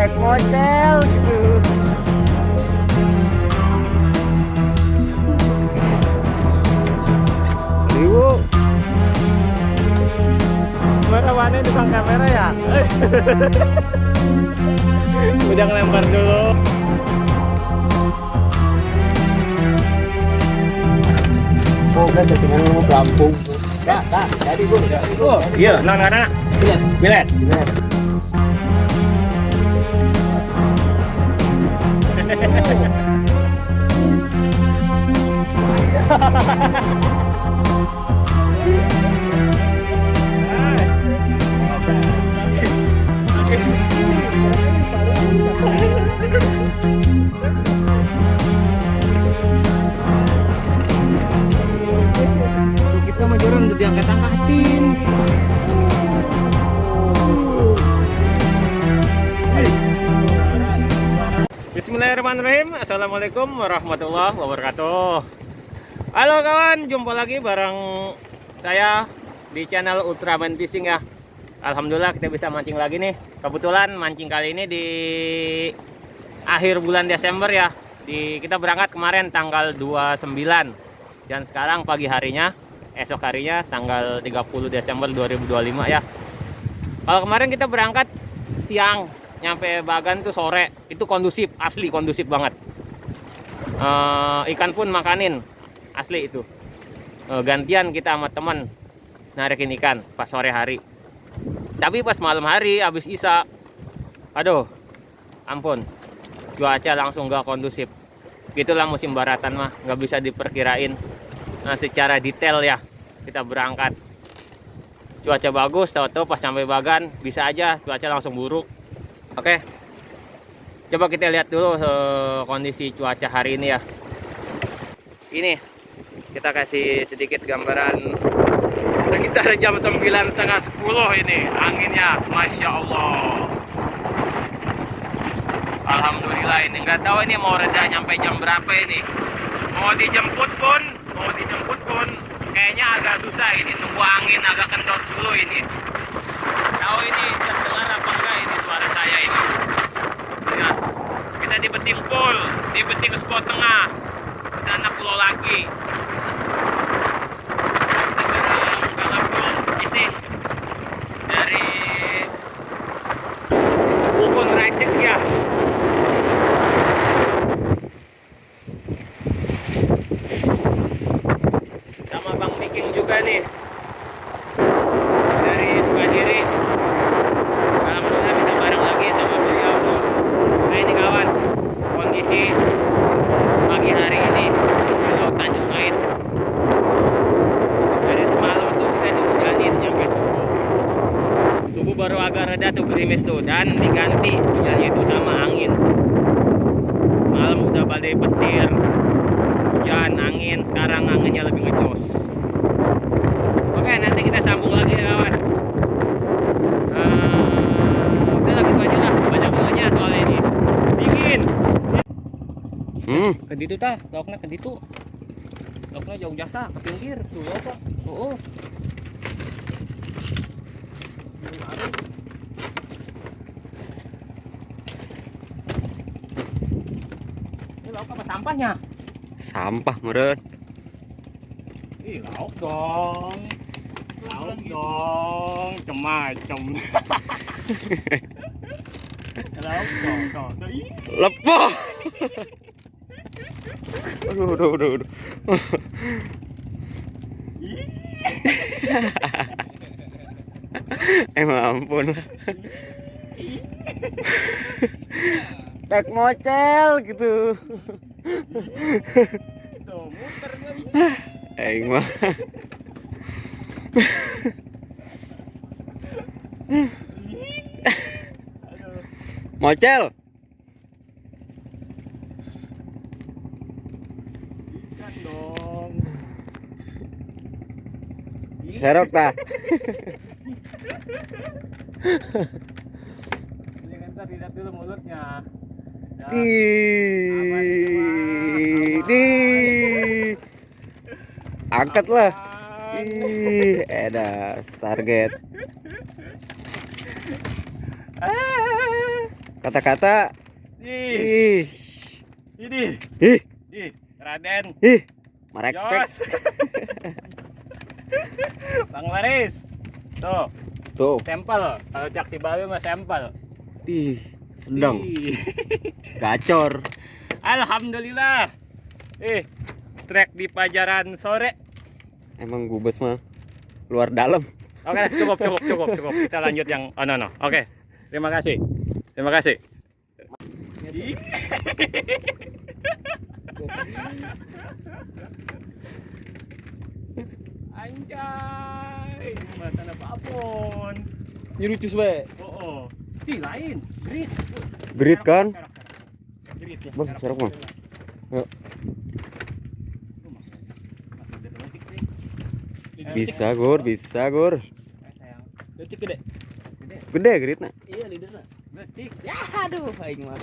naik motel gitu. Ibu Merawannya tukang kamera ya. Udah ngelempar dulu. oh udah settingan mau pelampung. Jadi bu, Iya, non. Bilet. Kita mah jarang udah diangkat-angkatin. Bismillahirrahmanirrahim. Assalamualaikum warahmatullahi wabarakatuh. Halo kawan, jumpa lagi bareng saya di channel Ultraman Fishing ya. Alhamdulillah kita bisa mancing lagi nih. Kebetulan mancing kali ini di akhir bulan Desember ya. Kita berangkat kemarin tanggal 29 dan sekarang pagi harinya, esok harinya tanggal 30 Desember 2025 ya. Kalau kemarin kita berangkat siang, nyampe Bagan tuh sore, itu kondusif, asli kondusif banget. Ikan pun makanin, asli itu. Gantian kita sama temen narikin ikan pas sore hari. Tapi pas malam hari habis isya, aduh, ampun, cuaca langsung gak kondusif. Gitulah musim baratan mah, nggak bisa diperkirain secara detail ya. Kita berangkat, cuaca bagus, tahu-tahu pas sampai Bagan bisa aja cuaca langsung buruk. Oke, coba kita lihat dulu kondisi cuaca hari ini ya. Ini kita kasih sedikit gambaran sekitar jam 9:30 10 ini anginnya, masya Allah. Alhamdulillah, ini nggak tahu ini mau reda nyampe jam berapa ini. Mau dijemput pun kayaknya agak susah ini, nunggu angin agak kendor dulu ini. Tahu ini terdengar apa enggak ini suara saya ini? Ya, kita di beting spot tengah, di sana pulau lagi. Isi dari Ukun Rajek ya. Sama Bang Miking juga nih dari Sukadiri. Alhamdulillah bisa bareng lagi sama beliau. Nah ini kawan, kondisi pagi hari ini di Laut Tanjung Kait. Dari semalam tuh kita dihujanin sampai subuh baru agak reda tuh gerimis tuh, dan diganti hujannya itu sama angin. Malam udah badai petir, hujan, angin, sekarang anginnya lebih ngejos. Oke, nanti kita sambung lagi ya kawan. Udah lah, gitu aja lah, banyak bangetnya soalnya ini dingin. Keditu tah, lauknya keditu. Lauknya jauh jasa, ke pinggir tuh jasa. Oh. Ini lauk apa sampahnya? Sampah meren. Ih, lauk dong, macem-macem. Lauk dong. Ih. Lepoh. Aduh. Ih. Emang ampun lah. Naik motel gitu. Tuh, muter lagi. Aing mah. Mocel. Ikan dong. Serok tah. Ini kan tadi lihat dulu mulutnya. Ya. Di. Angkat lah. Ih, edas target. Kata-kata. Ih, Ih. ini. Ih. Ih, Raden. Ih. Marek pek. Jos. Bang Laris. Tuh, Tuh. sampel. Kalau Cak Cibawi mah sampel. Ih. Sedang. Ih. Gacor. Alhamdulillah. Trek di Pajaran sore. Emang gubes mah luar dalam. Oke, cukup. Kita lanjut yang no. Oke. Terima kasih. Ih. Anjay, mata na papon. Nyurucus we. Oo. Lain. Grit. Grit kan? Grit ya. Bang, serok mah. Yuk. Bisa gur. Detik gede. Gede gritna. Iya leaderna. Detik. Ya aduh aing mah.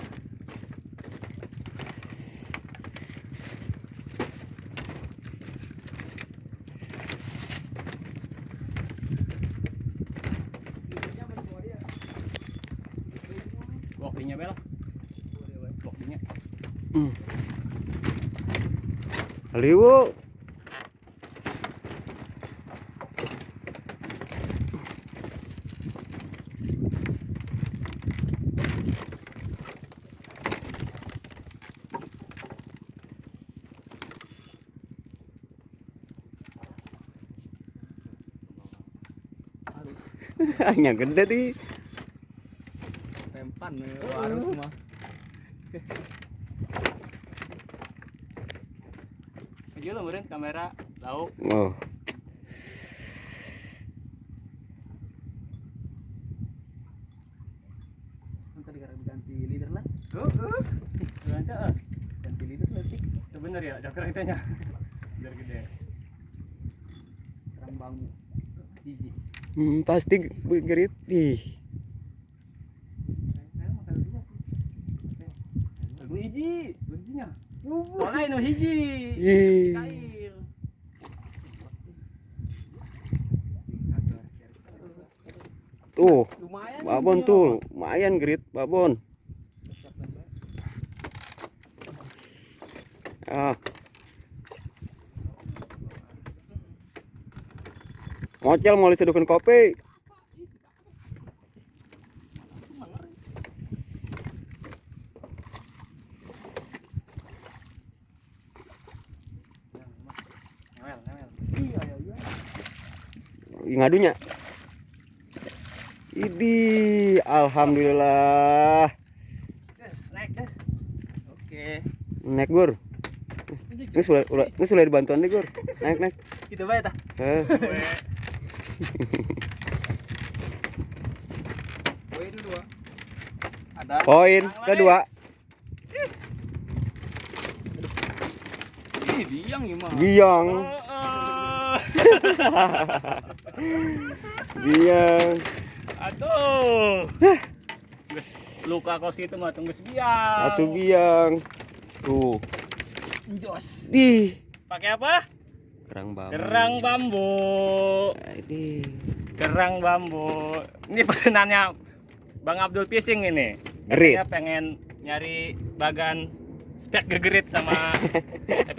Waktunya bel. Waktunya. Haliwo. Hanya gede di. Rempan harus mah. Aja lo meureun kamera tahu. Oh. Nanti ganti leader lah. Ganti leader detik. Itu bener ya, joker itu nya. Biar gede. Terang bangun. Hiji. Pasti grit. Ih. Lagu hiji, hijinya. Soalnya anu hiji. Ih. Kail. Tuh. Lumayan. Babon tuh, lumayan grit, babon. Ah. Ngocel mau diseduhkeun kopi. Newel. Iya. Ngadunya. Idi, alhamdulillah. Naik, guys. Oke. Naik gur. Ini sudah dibantuan nih gur. Naik. Kita bae tah. Poin kedua. Ada. Poin kedua. Ih, diang ieu mah. Giang. Giang. Aduh. Geus luka kos itu mah tunggu biang. Atuh giang. Tuh. Jos. Di. Pakai apa? Kerang bambu. Kerang bambu. Ini. Kerang bambu. Ini pesenannya Bang Abdul Fishing ini. Gerit. Katanya pengen nyari bagan spek gegerit sama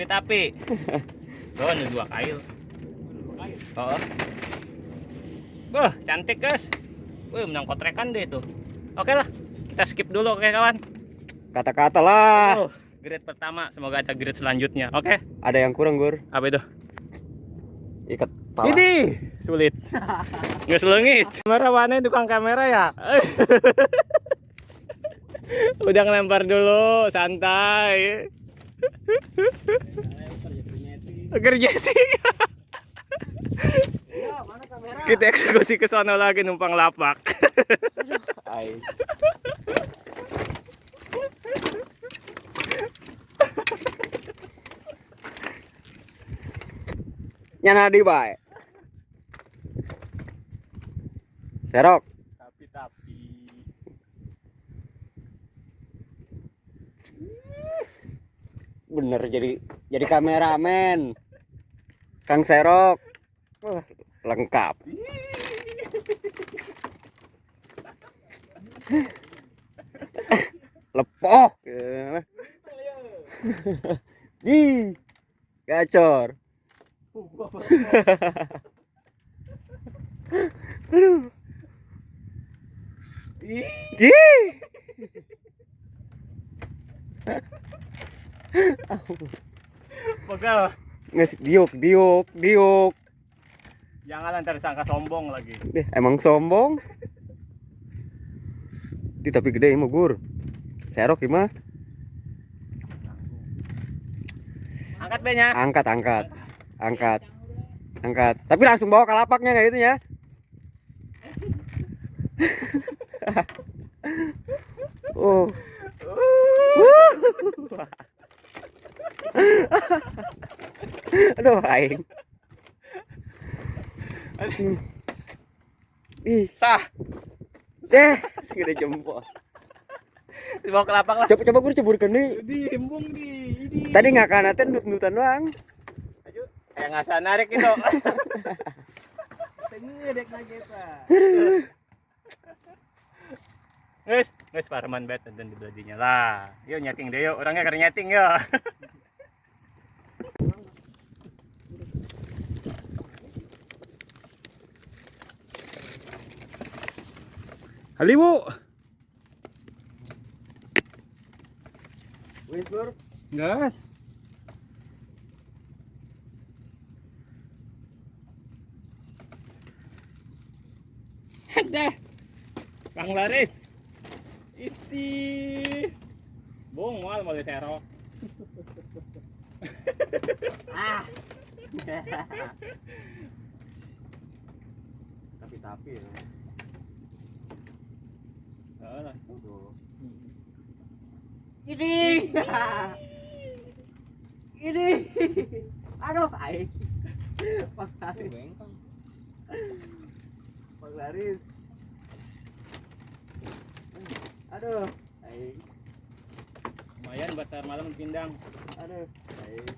tapi. Tuh, ada 2 kail. Oh. Cantik, guys. Menang kotrekan deh itu. Oke lah, kita skip dulu oke kawan. Kata-kata lah. Grade pertama, semoga ada grade selanjutnya. Oke. Ada yang kurang gur. Apa itu? Ikat pala. Ini sulit. Nggak selengit. Kamera mana tukang kamera ya? Udah ngelempar dulu, santai. Gerjeting. Mana kamera? Kita eksekusi ke sono lagi numpang lapak. Ai. Nyana di bae. Serok. Tapi. Bener jadi kameramen. Kang Serok. Wah, lengkap. Lepoh. Ya. Ih. Gacor. Aduh. Ih. Pegal. Nges diuk. Jangan ntar sangka sombong lagi. Deh, emang sombong. Tapi gede mah gur. Serok gimana? Angkat B-nya. Angkat. Tapi langsung bawa ke lapaknya kayak gitu ya. Oh. Aduh, aing. Ih, Sah. segede jempol. Dibawa ke lapak lah. Coba gue ceburkan nih. Di embung di. Tadi nggak kanaten nut-nutan doang. Aju. Kayak nggak usah narik itu. Ngedek lagi Pak. Guys, Parman bet dan di beladinya lah. Yuk nyeting deh yuk, orangnya karena nyeting yuk. Haliwu. Wis gur. Gas. Deh. Bang Laris. Iti. Bung mal mau serok. Ah. Tapi ya. Alah. Ini. Ini. Aduh, aing. Bang Laris. Bang Laris. Aduh, aing. Lumayan buat malam pindang. Aduh, aing.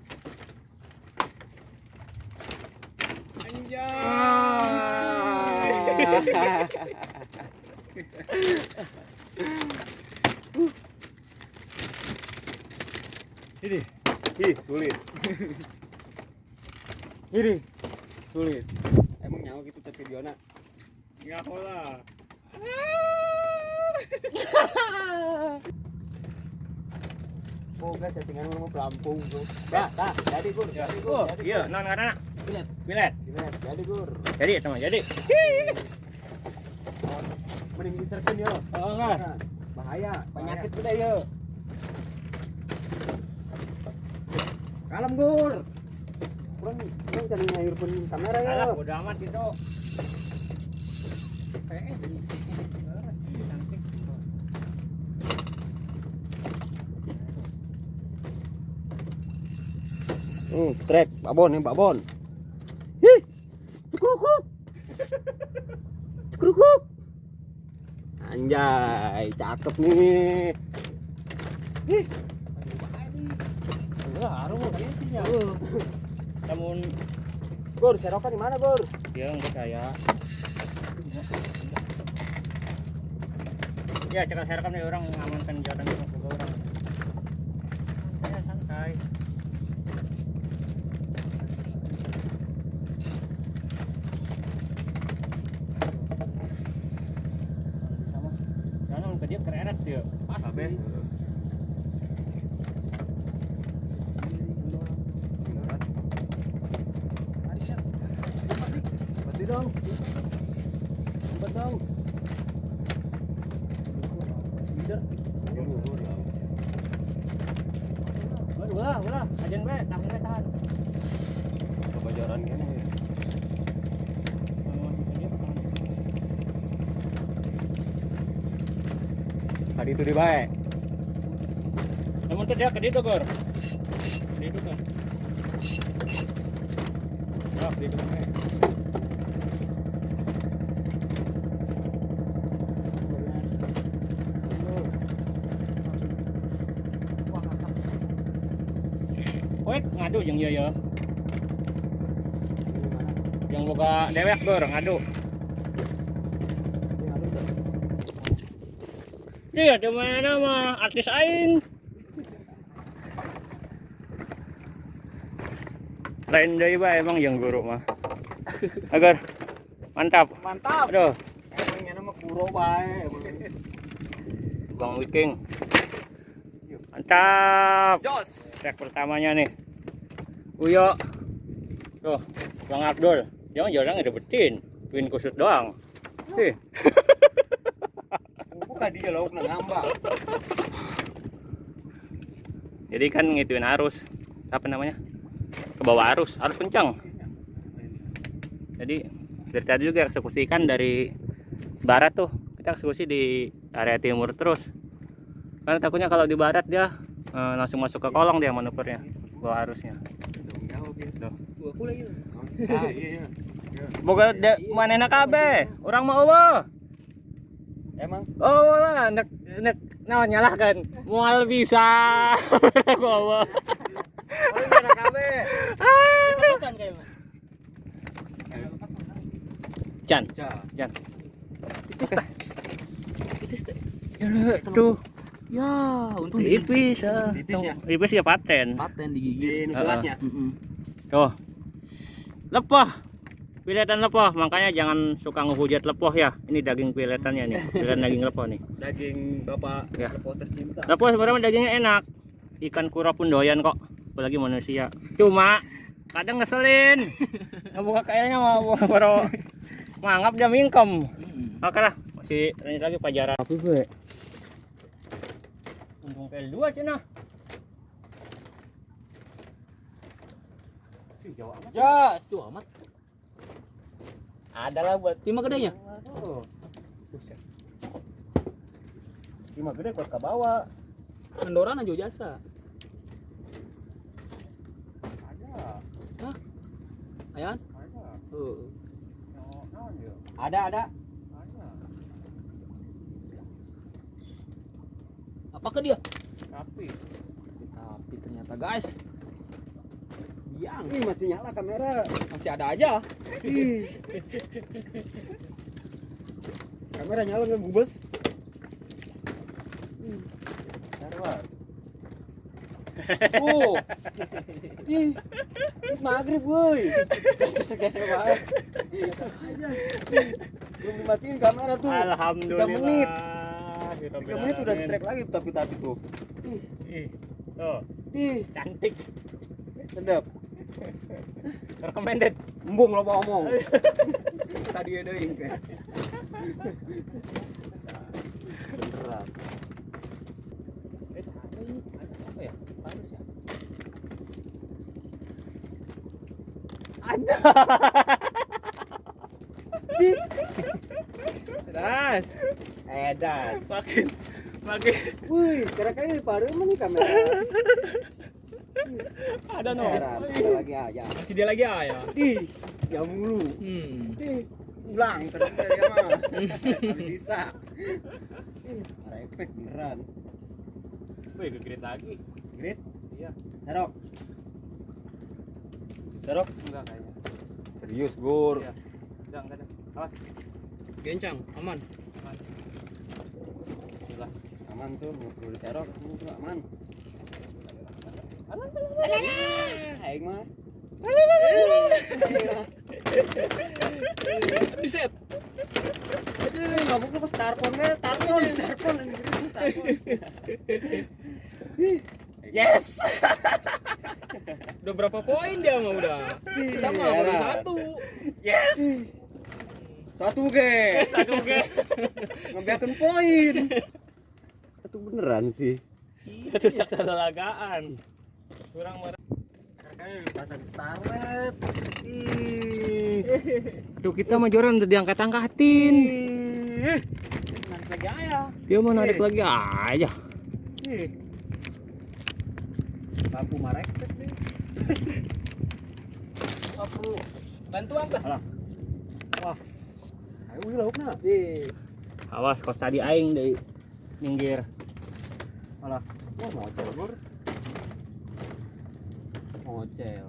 Anjay. Ini. Ih, sulit. Ini sulit. Emang nyawa gitu cat videona. Enggak lah. Boga settingan mau pelampung tuh. Dah, jadi gur. Jadi gur. Oh, iya, non karena bilet. Jadi gur. Jadi teman, jadi. Mending diserkeun yo. Oh, enggak. Bahaya, penyakit gede yo. Kalem gur. Kurang cari ngayurkeun kamera yo. Alah, bodo amat gitu. Trek, babon nih, babon. Ih, cekrukuk. Anjay, cakep nih. Ih, Enggak, harum ini sih ya. Namun Gur, serokan di mana, Gur? dia enggak saya. Ya, cekal serekam nih orang mengamankan jalan itu ke orang. Saya santai. Jangan ke dia kereret dia. Pasti. Berarti dong. Lambat dong. Ulah, ajen be, tangan be tahan. Kebajaran kan. Tadi itu di bae. Namun tuh dia ke ditu, Gor. Ke ditu kan. Oh, ke ditu kan. Woi, ngadu jeung ieu ya. Yang boga dewek, Gor, ngadu. Dia di mana mah artis aing. Lain deui bae emang yang guru mah. Agar mantap. Mantap. Aduh, Emangnya nama kuro bae. Bang Wiking. Mantap. Jos. Track pertamanya nih. Uyo. Tuh, Bang Abdul. Jangan-jangan ngedebetin. Win kusut doang. Ih. Buka dia lauk nang ngambang. Jadi kan ngituin arus. Apa namanya? Ke bawah arus kencang. Jadi dari tadi juga eksekusi ikan dari barat tuh. Kita eksekusi di area timur terus. Karena takutnya kalau di barat dia langsung masuk ke kolong dia manuvernya. Bawah arusnya. Tuh. Aku lagi. Iya. Boga manehna kabeh. Urang mah eueuh. Emang Oh lah, nek naon nyalahkan. Moal bisa. Aku eueuh. orang anak kabe. Lepasan kayaknya. Jan, Cah. Jan. Tipis teh. Tipis teh. Tuh, Ya, untung tipis ya. Tipis ya? Tipis ya paten. paten Di digigit. nutulasnya. Tuh. Lepoh. Piletan lepoh, makanya jangan suka ngehujat lepoh ya. Ini daging piletannya nih, piletan daging lepoh nih. Daging bapak Ya. lepo tercinta. Lepoh sebenarnya dagingnya enak. Ikan kura pun doyan kok, apalagi manusia. Cuma kadang ngeselin. Ngebuka kailnya mau baru mangap dia mingkem. Oke lah, masih lanjut lagi pajaran. Tapi gue untung PL2 cina. Jauh amat. Jas, tuh amat. Ada lah buat Timah gedenya. buset. Lima gede kuat ke bawah. Mendoran aja jasa. Ada. Hah? Ayan? Ada. Tuh. Ada. Apa ke dia? Tapi Tapi ternyata guys. Yang Ih, masih nyala kamera. masih ada aja. Ih. Kamera nyala nggak gubes? Sarwa. Oh. Ih. Ini maghrib, boy. Belum dimatiin kamera tuh. alhamdulillah. 3 menit. Kita 3 menit udah strike lagi tapi tadi tuh. Ih, tuh, Ih, cantik. sedap. Recommended. Embung lo ngomong. Tadi ada yang kayak. Beneran. Apa ya? Harus ya. Ada. Ras. Edas. Makin Wih, kira-kira di paru emang nih kamera. ada no. Heran, ada lagi aja. Masih dia lagi ya. Ih, ya mulu. Ih, ulang terus dia mah. Nggak bisa. Ih, refleks beneran. Wih, gegrit lagi. Grit, Iya. Serok. Serok. Enggak kayaknya. Serius, Gur. Iya. Enggak ada. Awas. Gencang, aman. Bismillah. Aman tuh, nggak perlu diserok, ini tuh aman. Aing mah. Buset. Mabuk lu ke Starpon, Tarpon ini Starpon. Yes. Udah berapa poin dia mah udah? Kita mah baru satu. Yes. Satu ge. Satu ge. Ngebiakin poin. Itu beneran sih. Itu cak lagaan. Kurang marah. Kakaknya pasang Starlet. Ih. Tuh kita mah joran udah diangkat-angkatin. Narik lagi aja. Dia mau narik lagi aja. Ih. Lampu marek nih. Aku bantuan lah. Alah. Wah. Ayo laukna. Ih. Awas kos tadi aing deui minggir. Alah. Wah, ngocel, Gur. Ngocel.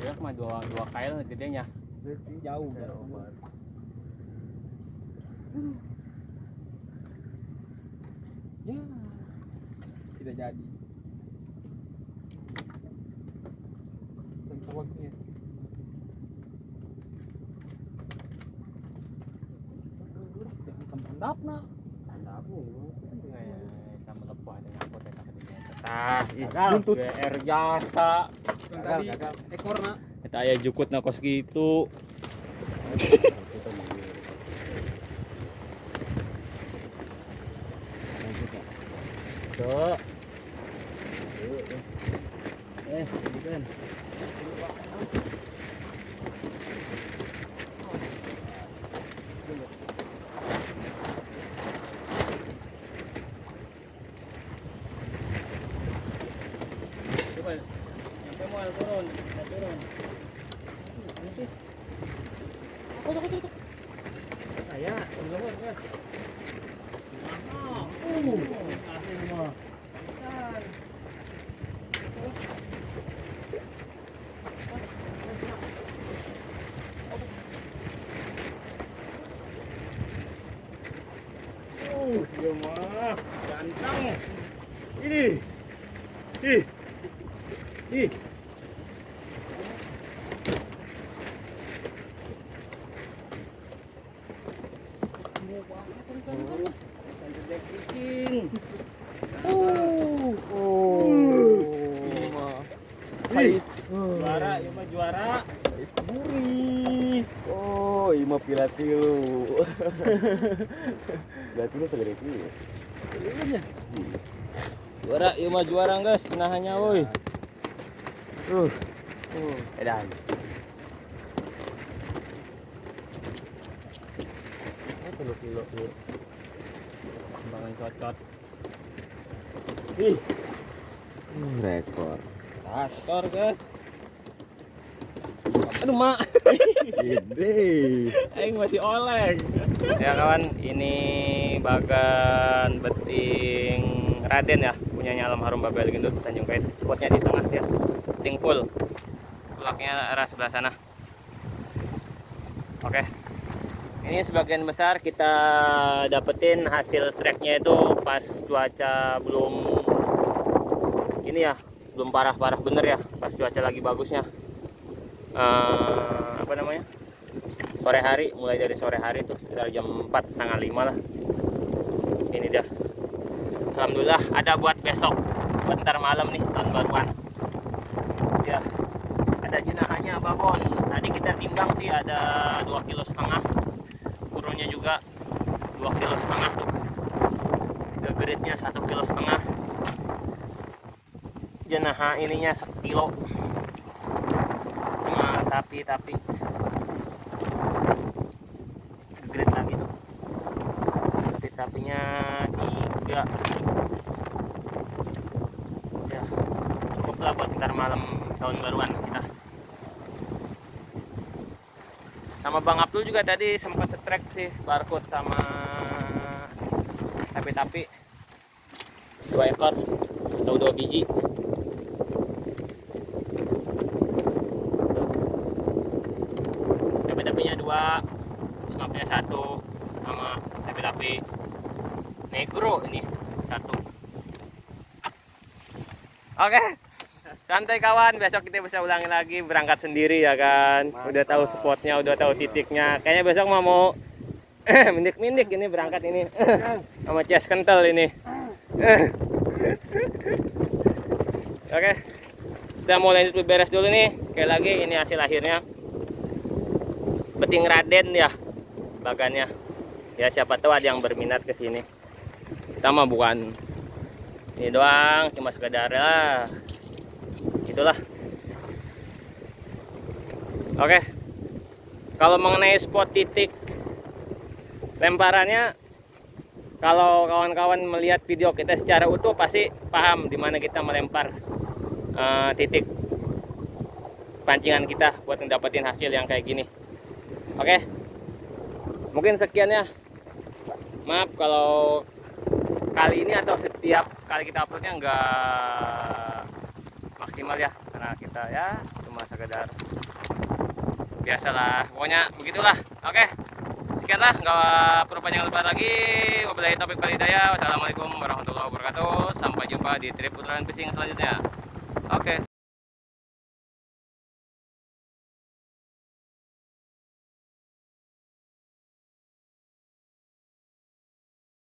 Ya cuma dua kail gedenya. Jauh. udah jadi. Tengkawaknya. Pendapna. Sama lepuh ada ngapot ya kakak dia. Tah, Gagal. GR jasa. Yang tadi ekorna. Kita aya jukut na kos gitu. Tuh. Bukan. Coba nyampe mau turun, turun. Saya, belum guys. Asing mah. Dia mah ganteng. Ini. Ih. Ih. Juara, ya mah juara. Gurih. Oh, ima pilatilu. Pilatilu segede itu. Juara, ya mah juara guys, tenahannya woi. Edan. Kilo. Kembangan cocot. Ih. Rekor. Tas. Skor guys. Aduh mak. Gede. Aing masih oleng. Ya kawan, ini bagan beting Raden ya, punyanya Alam Harum Babel Gendut Tanjung Kait. Spotnya di tengah ya, beting full. Tulaknya arah sebelah sana. Oke. Ini sebagian besar kita dapetin hasil strike-nya itu pas cuaca belum ini ya, belum parah-parah bener ya, pas cuaca lagi bagusnya. Apa namanya? Sore hari, mulai dari sore hari tuh sekitar jam 4, setengah 5 lah. Ini dia. Alhamdulillah ada buat besok, buat ntar malam nih, tahun baruan. Ya. Ada jinahannya babon. Tadi kita timbang sih ada 2,5 kilo. Kurunnya juga 2,5 kilo tuh. Gegeritnya 1,5 kilo. Jenaha ininya 1 kilo. Sama tapi gegerit lagi tuh. Tapinya 3. Ya, cukup lah buat ntar malam tahun baruan kita. Sama Bang Abdul juga tadi sempat strike sih barcode sama tapi 2 ekor atau 2 biji. Tapi-tapinya 2, snapnya 1, sama tapi negro ini 1. Oke. Santai kawan, besok kita bisa ulangi lagi berangkat sendiri ya kan. Udah tahu spotnya, udah tahu titiknya. Kayaknya besok mau mindik-mindik ini berangkat ini. Sama Cies kental ini. Oke. Kita mau lanjut beres dulu nih. Kayak lagi ini hasil akhirnya. Beting Raden ya bagannya. Ya siapa tahu ada yang berminat ke sini. Kita mah bukan ini doang, cuma sekedar lah. Itulah. Oke. Kalau mengenai spot titik lemparannya, kalau kawan-kawan melihat video kita secara utuh pasti paham di mana kita melempar titik pancingan kita buat mendapatkan hasil yang kayak gini. Oke. Mungkin sekian ya. Maaf kalau kali ini atau setiap kali kita uploadnya enggak maksimal ya, karena kita ya cuma sekedar biasalah, pokoknya begitulah. Oke, sekian lah, nggak perlu panjang lebar lagi. Wabillahi taufiq wal hidayah. Wassalamualaikum warahmatullahi wabarakatuh. Sampai jumpa di trip putaran fishing selanjutnya. Oke.